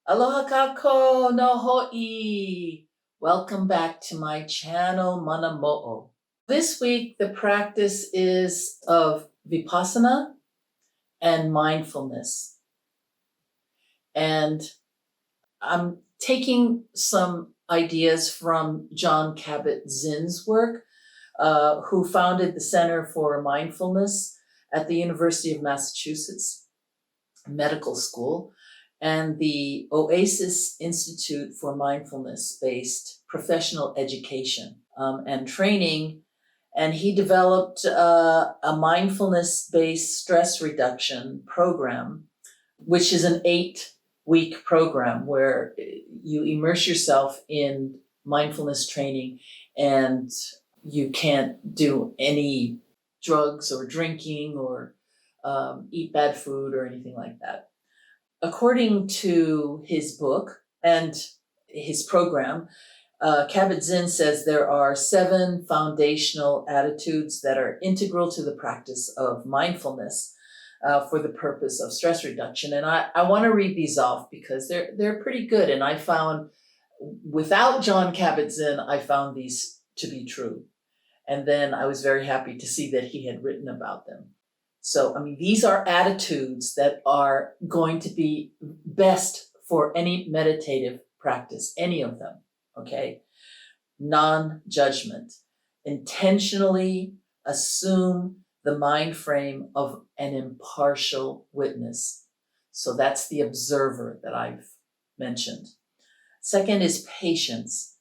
Aloha kako no ho'i. Welcome back to my channel, Mana Mo'o. This week, the practice is of Vipassana and mindfulness. And I'm taking some ideas from John Kabat-Zinn's work, who founded the Center for Mindfulness at the University of Massachusetts Medical School, and the Oasis Institute for Mindfulness-based professional education and training. And he developed a mindfulness-based stress reduction program, which is an 8-week program where you immerse yourself in mindfulness training and you can't do any drugs or drinking or eat bad food or anything like that. According to his book and his program, Kabat-Zinn says there are 7 foundational attitudes that are integral to the practice of mindfulness for the purpose of stress reduction. And I want to read these off because they're pretty good. And I found, without John Kabat-Zinn, I found these to be true. And then I was very happy to see that he had written about them. So, these are attitudes that are going to be best for any meditative practice, any of them, okay? Non-judgment. Intentionally assume the mind frame of an impartial witness. So that's the observer that I've mentioned. Second is patience,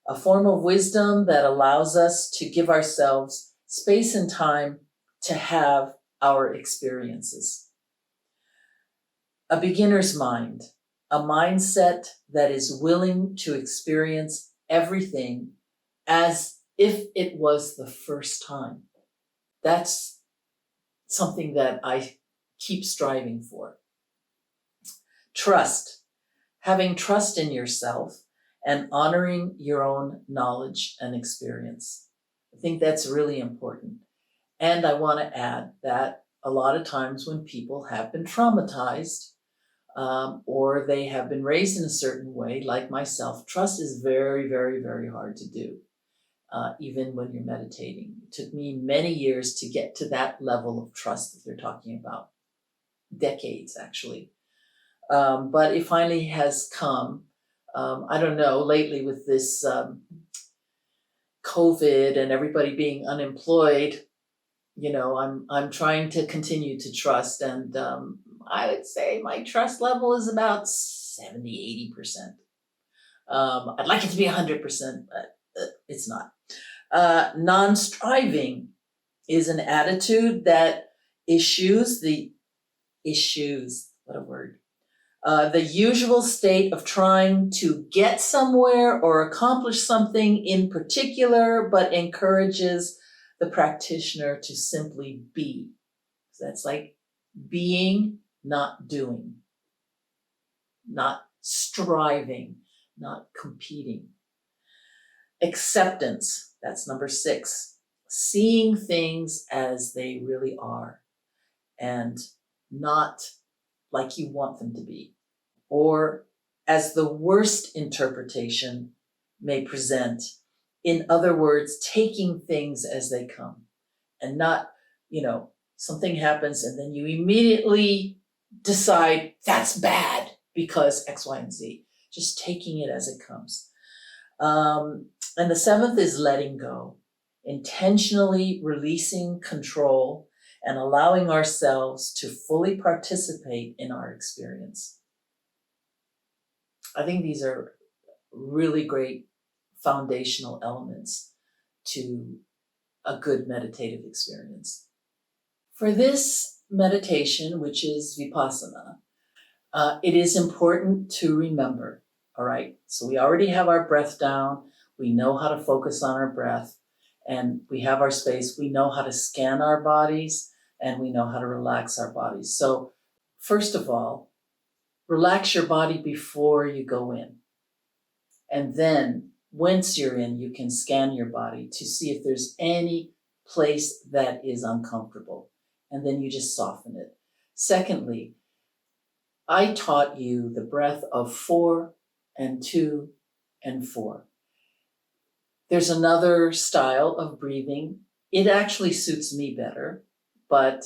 a form of wisdom that allows us to give ourselves space and time to have our experiences. A beginner's mind, a mindset that is willing to experience everything as if it was the first time. That's something that I keep striving for. Trust, having trust in yourself and honoring your own knowledge and experience. I think that's really important. And I want to add that a lot of times when people have been traumatized or they have been raised in a certain way, like myself, trust is very, very, very hard to do, even when you're meditating. It took me many years to get to that level of trust that they're talking about, decades actually. But it finally has come. I don't know, lately with this COVID and everybody being unemployed, I'm trying to continue to trust, and I would say my trust level is about 70-80%. I'd like it to be 100%, but it's not. Non-striving is an attitude that eschews the usual state of trying to get somewhere or accomplish something in particular, but encourages the practitioner to simply be. So that's like being, not doing, not striving, not competing. Acceptance, that's number 6. Seeing things as they really are and not like you want them to be, or as the worst interpretation may present. In other words, taking things as they come and not, something happens and then you immediately decide that's bad because X, Y, and Z. Just taking it as it comes. And the 7th is letting go, intentionally releasing control and allowing ourselves to fully participate in our experience. I think these are really great foundational elements to a good meditative experience. For this meditation, which is Vipassana, it is important to remember, all right? So we already have our breath down. We know how to focus on our breath, and we have our space. We know how to scan our bodies, and we know how to relax our bodies. So first of all, relax your body before you go in. And then once you're in, you can scan your body to see if there's any place that is uncomfortable. And then you just soften it. Secondly, I taught you the breath of 4 and 2 and 4. There's another style of breathing. It actually suits me better, but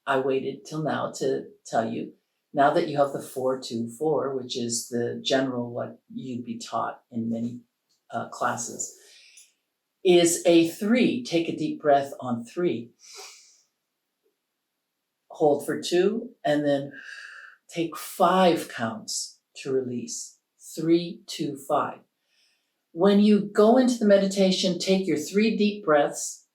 I waited till now to tell you. Now that you have the 4-2-4, which is the general what you'd be taught in many classes, is a 3. Take a deep breath on 3. Hold for 2, and then take 5 counts to release. 3, 2, 5. When you go into the meditation, take your 3 deep breaths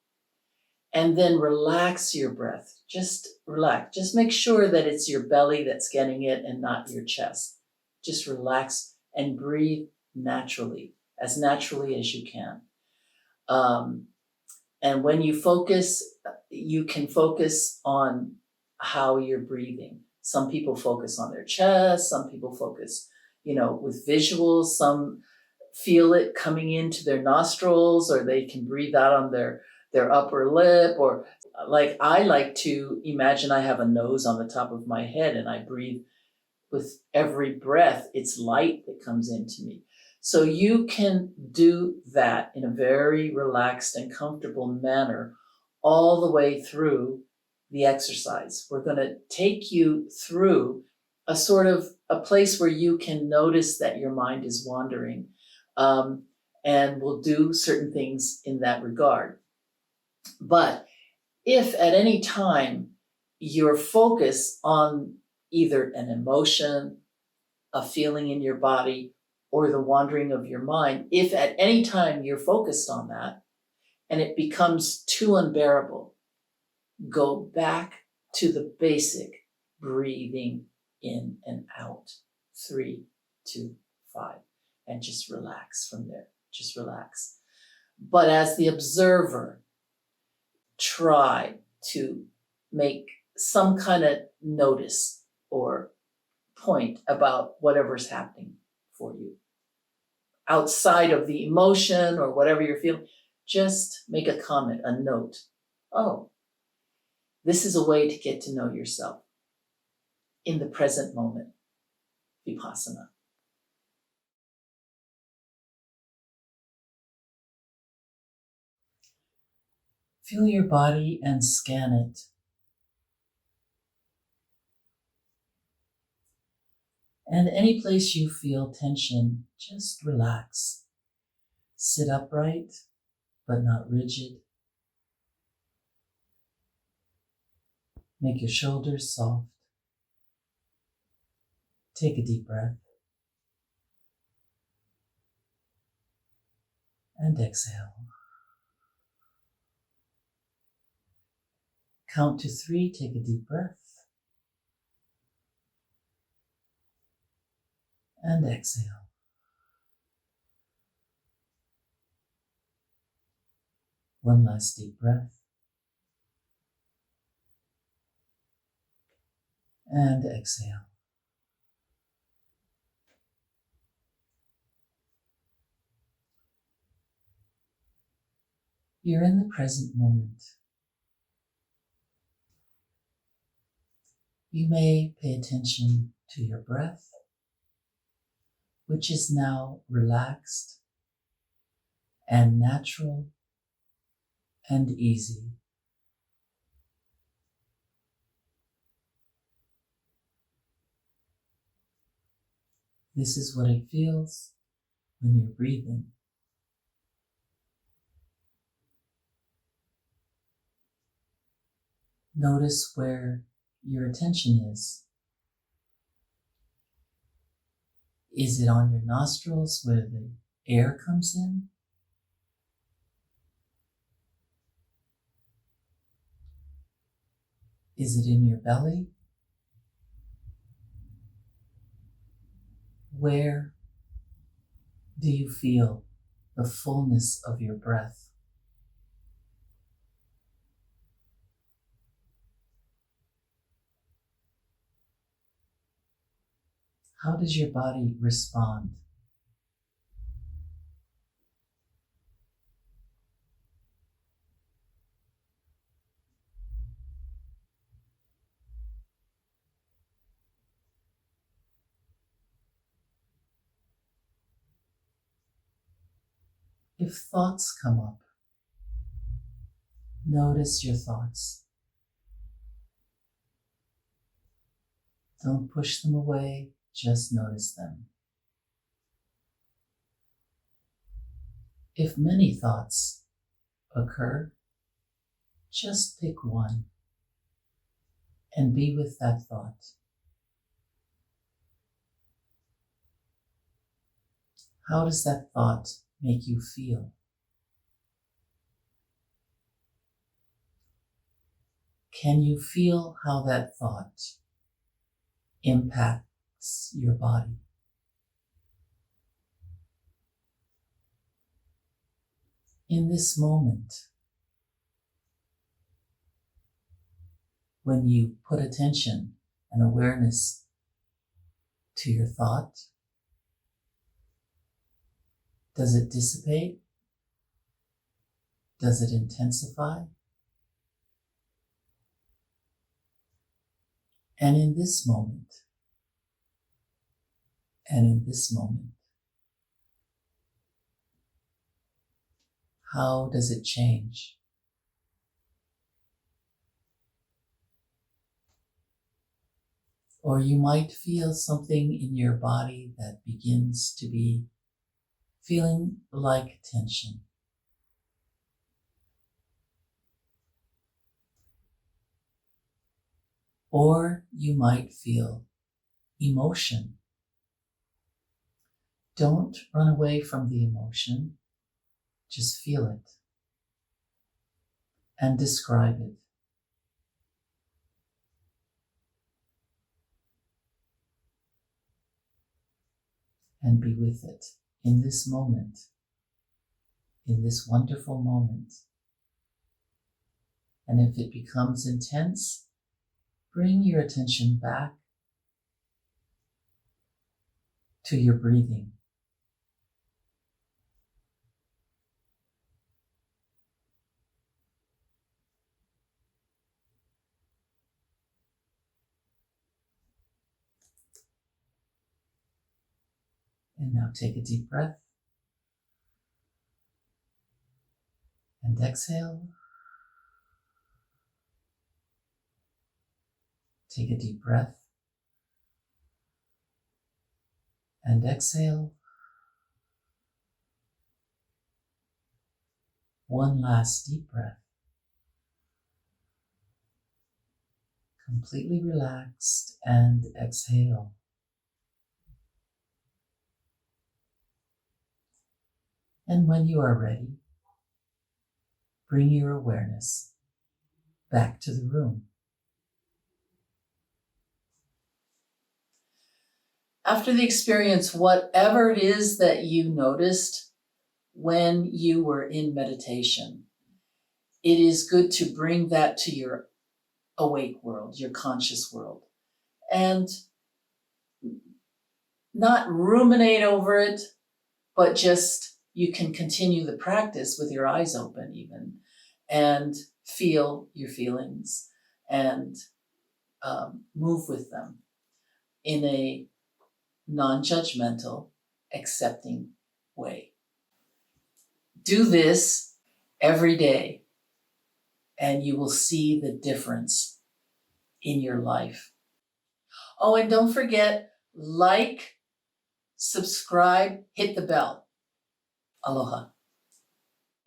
and then relax your breath. Just relax. Just make sure that it's your belly that's getting it and not your chest. Just relax and breathe naturally as you can. And when you focus, you can focus on how you're breathing. Some people focus on their chest. Some people focus, with visuals. Some feel it coming into their nostrils, or they can breathe out on their upper lip, or like I like to imagine I have a nose on the top of my head and I breathe with every breath. It's light that comes into me. So you can do that in a very relaxed and comfortable manner all the way through the exercise. We're going to take you through a sort of a place where you can notice that your mind is wandering. And we'll do certain things in that regard. But if at any time your focus on either an emotion, a feeling in your body, or the wandering of your mind, if at any time you're focused on that and it becomes too unbearable, go back to the basic breathing in and out. 3, 2, 5. And just relax from there. Just relax. But as the observer, try to make some kind of notice or point about whatever's happening for you. Outside of the emotion or whatever you're feeling, just make a comment, a note. Oh, this is a way to get to know yourself in the present moment. Vipassana. Feel your body and scan it. And any place you feel tension, just relax. Sit upright, but not rigid. Make your shoulders soft. Take a deep breath. And exhale. Count to 3, take a deep breath. And exhale. One last deep breath. And exhale. You're in the present moment. You may pay attention to your breath, which is now relaxed and natural and easy. This is what it feels when you're breathing. Notice where your attention is. Is it on your nostrils where the air comes in? Is it in your belly? Where do you feel the fullness of your breath? How does your body respond? If thoughts come up, notice your thoughts. Don't push them away, just notice them. If many thoughts occur, just pick one and be with that thought. How does that thought make you feel? Can you feel how that thought impacts your body? In this moment, when you put attention and awareness to your thought, does it dissipate? Does it intensify? And in this moment, how does it change? Or you might feel something in your body that begins to be feeling like tension. Or you might feel emotion. Don't run away from the emotion, just feel it and describe it. And be with it in this moment, in this wonderful moment. And if it becomes intense, bring your attention back to your breathing. And now take a deep breath and exhale. Take a deep breath and exhale. One last deep breath. Completely relaxed and exhale. And when you are ready, bring your awareness back to the room. After the experience, whatever it is that you noticed when you were in meditation, it is good to bring that to your awake world, your conscious world, and not ruminate over it, but just you can continue the practice with your eyes open even, and feel your feelings and move with them in a non-judgmental, accepting way. Do this every day, and you will see the difference in your life. Oh, and don't forget, like, subscribe, hit the bell. Aloha.